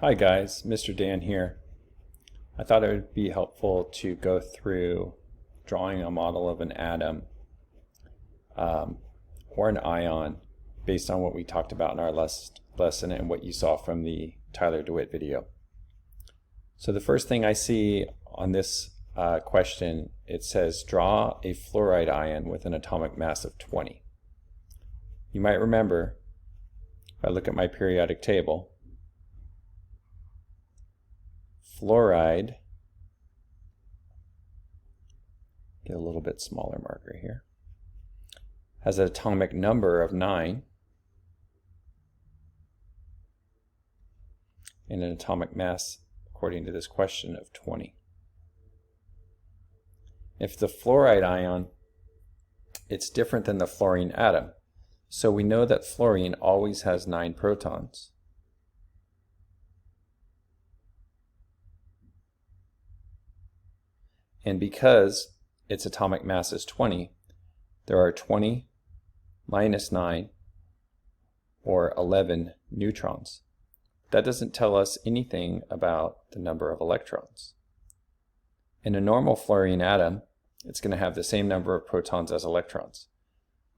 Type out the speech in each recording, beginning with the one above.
Hi guys, Mr. Dan here. I thought it would be helpful to go through drawing a model of an atom or an ion based on what we talked about in our last lesson and what you saw from the Tyler DeWitt video. So the first thing I see on this question, it says draw a fluoride ion with an atomic mass of 20. You might remember, if I look at my periodic table, fluoride, get a little bit smaller marker here, has an atomic number of 9 and an atomic mass, according to this question, of 20. If the fluoride ion, it's different than the fluorine atom. So we know that fluorine always has 9 protons. And because its atomic mass is 20, there are 20 minus 9, or 11 neutrons. That doesn't tell us anything about the number of electrons. In a normal fluorine atom, it's going to have the same number of protons as electrons.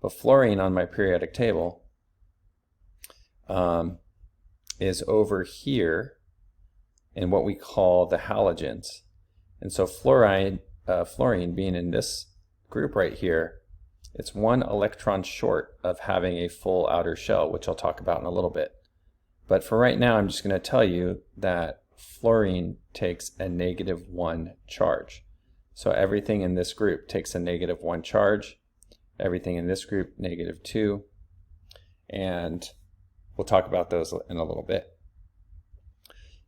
But fluorine on my periodic table is over here in what we call the halogens. And so fluorine being in this group right here, it's 1 electron short of having a full outer shell, which I'll talk about in a little bit. But for right now, I'm just going to tell you that fluorine takes a -1 charge. So everything in this group takes a -1 charge. Everything in this group, -2. And we'll talk about those in a little bit.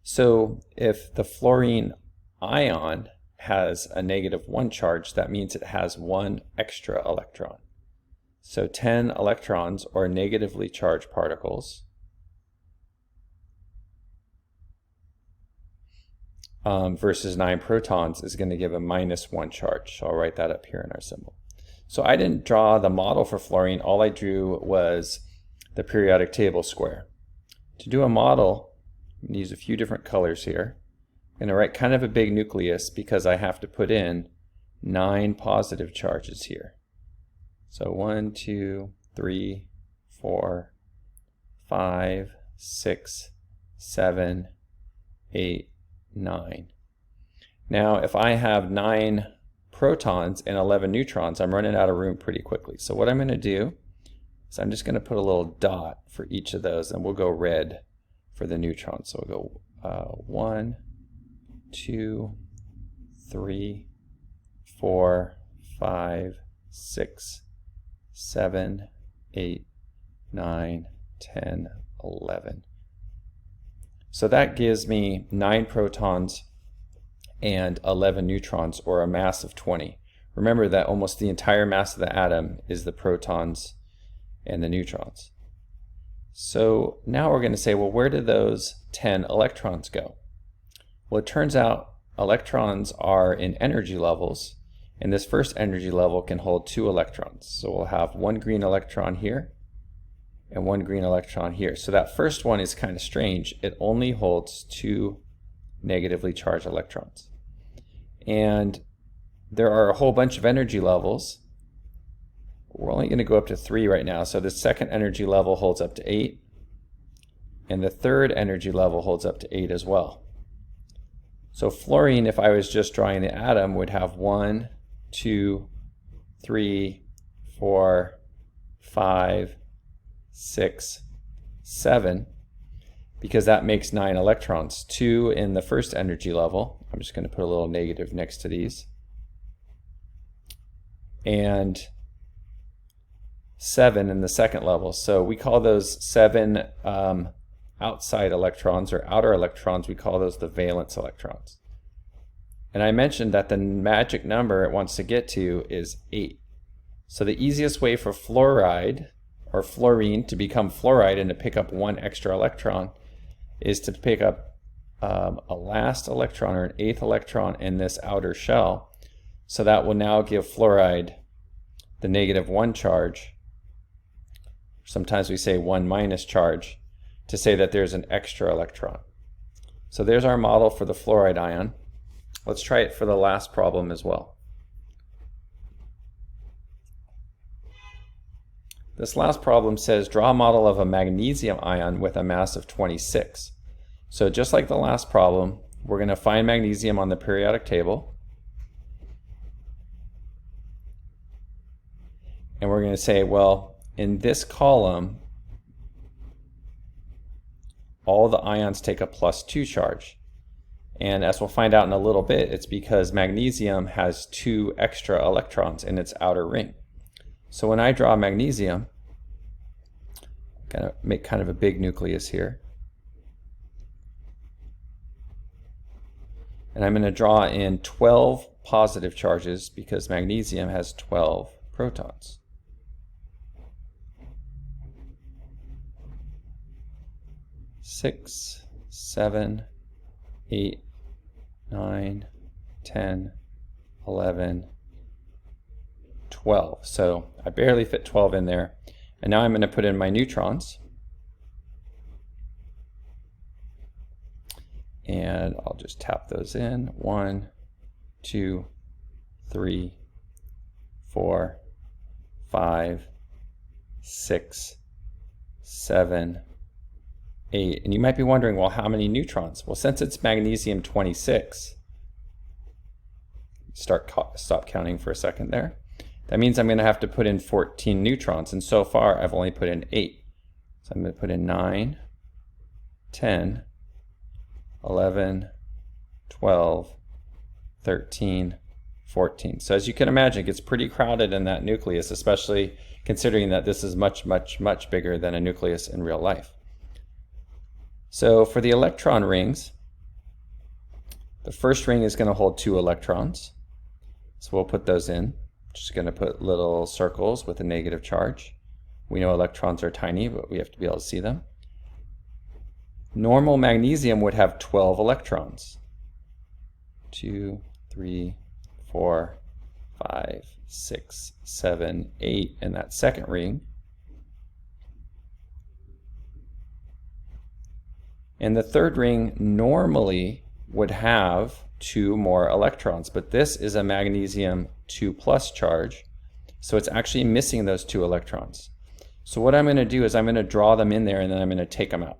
So if the fluorine ion has a -1 charge, that means it has 1 extra electron. So 10 electrons, or negatively charged particles, versus 9 protons is going to give a -1 charge. So I'll write that up here in our symbol. So I didn't draw the model for fluorine. All I drew was the periodic table square. To do a model, I'm going to use a few different colors here. I'm going to write kind of a big nucleus because I have to put in 9 positive charges here. So 1, 2, 3, 4, 5, 6, 7, 8, 9. Now if I have 9 protons and 11 neutrons, I'm running out of room pretty quickly. So what I'm going to do is I'm just going to put a little dot for each of those, and we'll go red for the neutrons. So we'll go 1, 2, 3, 4, 5, 6, 7, 8, 9, 10, 11. So that gives me 9 protons and 11 neutrons, or a mass of 20. Remember that almost the entire mass of the atom is the protons and the neutrons. So now we're going to say, well, where do those 10 electrons go? Well, it turns out electrons are in energy levels, and this first energy level can hold 2 electrons. So we'll have 1 green electron here and 1 green electron here. So that first one is kind of strange. It only holds 2 negatively charged electrons. And there are a whole bunch of energy levels. We're only going to go up to 3 right now. So the second energy level holds up to 8, and the third energy level holds up to 8 as well. So fluorine, if I was just drawing the atom, would have 1, 2, 3, 4, 5, 6, 7, because that makes 9 electrons. 2 in the first energy level. I'm just going to put a little negative next to these. And 7 in the second level. So we call those 7 outside electrons, or outer electrons. We call those the valence electrons. And I mentioned that the magic number it wants to get to is 8. So the easiest way for fluoride or fluorine to become fluoride and to pick up 1 extra electron is to pick up a last electron, or an 8th electron, in this outer shell. So that will now give fluoride the -1 charge. Sometimes we say 1 minus charge, to say that there's an extra electron. So there's our model for the fluoride ion. Let's try it for the last problem as well. This last problem says draw a model of a magnesium ion with a mass of 26. So just like the last problem, we're going to find magnesium on the periodic table. And we're going to say, well, in this column, all the ions take a +2 charge. And as we'll find out in a little bit, it's because magnesium has 2 extra electrons in its outer ring. So when I draw magnesium, I'm going to make kind of a big nucleus here. And I'm going to draw in 12 positive charges because magnesium has 12 protons. Six, 7, 8, 9, 10, 11, 12. So I barely fit 12 in there. And now I'm going to put in my neutrons. And I'll just tap those in. 1, 2, 3, 4, 5, 6, 7, 8. And you might be wondering, well, how many neutrons? Well, since it's magnesium-26, stop counting for a second there. That means I'm going to have to put in 14 neutrons. And so far, I've only put in 8. So I'm going to put in 9, 10, 11, 12, 13, 14. So as you can imagine, it gets pretty crowded in that nucleus, especially considering that this is much, much, much bigger than a nucleus in real life. So for the electron rings, the first ring is going to hold 2 electrons. So we'll put those in. Just going to put little circles with a negative charge. We know electrons are tiny, but we have to be able to see them. Normal magnesium would have 12 electrons. 2, 3, 4, 5, 6, 7, 8 in that second ring. And the third ring normally would have 2 more electrons, but this is a magnesium 2+ charge, so it's actually missing those 2 electrons. So what I'm going to do is I'm going to draw them in there and then I'm going to take them out.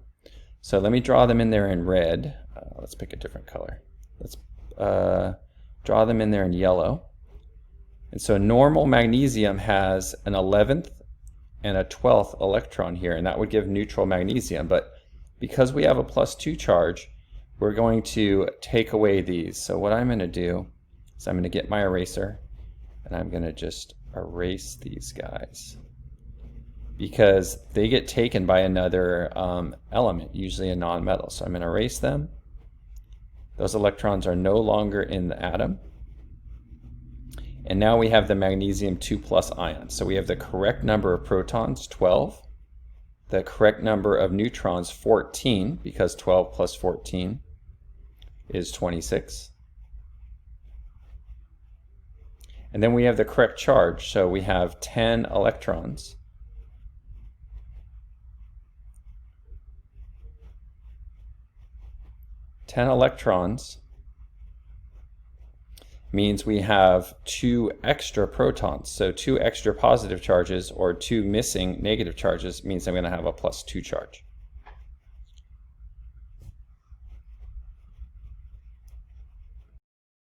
So let me draw them in there in red. Let's pick a different color. Let's draw them in there in yellow. And so normal magnesium has an 11th and a 12th electron here, and that would give neutral magnesium. But because we have a +2 charge, we're going to take away these. So what I'm going to do is I'm going to get my eraser and I'm going to just erase these guys because they get taken by another element, usually a non-metal. So I'm going to erase them. Those electrons are no longer in the atom. And now we have the magnesium 2+ ion. So we have the correct number of protons, 12. The correct number of neutrons, 14, because 12 plus 14 is 26. And then we have the correct charge, so we have 10 electrons. Ten electrons means we have 2 extra protons. So 2 extra positive charges or 2 missing negative charges means I'm going to have a +2 charge.